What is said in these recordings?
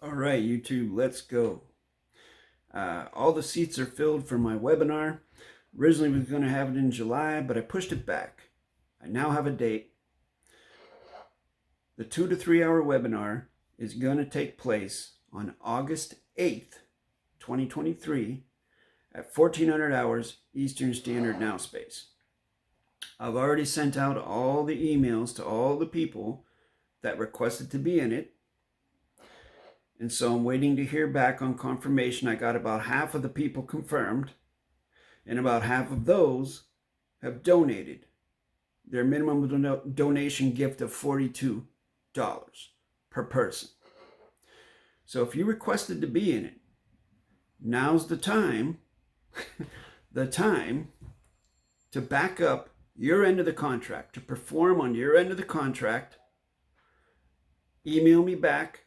All right, YouTube, let's go. All the seats are filled for my webinar. Originally, we were going to have it in July, but I pushed it back. I now have a date. The 2 to 3 hour webinar is going to take place on August 8th, 2023 at 1400 hours Eastern Standard Now Space. I've already sent out all the emails to all the people that requested to be in it. And so I'm waiting to hear back on confirmation. I got about half of the people confirmed, and about half of those have donated their minimum donation gift of $42 per person. So if you requested to be in it, now's the time, to back up your end of the contract, to perform on your end of the contract. Email me back.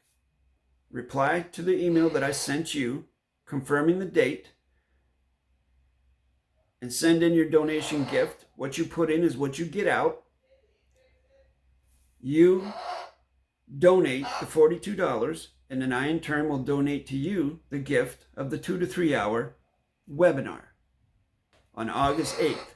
Reply to the email that I sent you confirming the date and send in your donation gift. What you put in is what you get out. You donate the $42, and then I in turn will donate to you the gift of the 2 to 3 hour webinar on August 8th,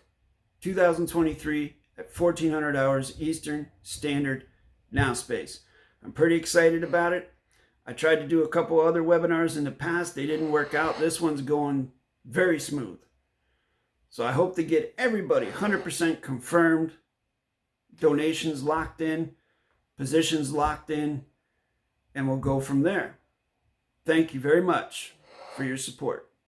2023 at 1400 hours Eastern Standard Now Space. I'm pretty excited about it. I tried to do a couple other webinars in the past. They didn't work out. This one's going very smooth. So I hope to get everybody 100% confirmed, donations locked in, positions locked in, and we'll go from there. Thank you very much for your support.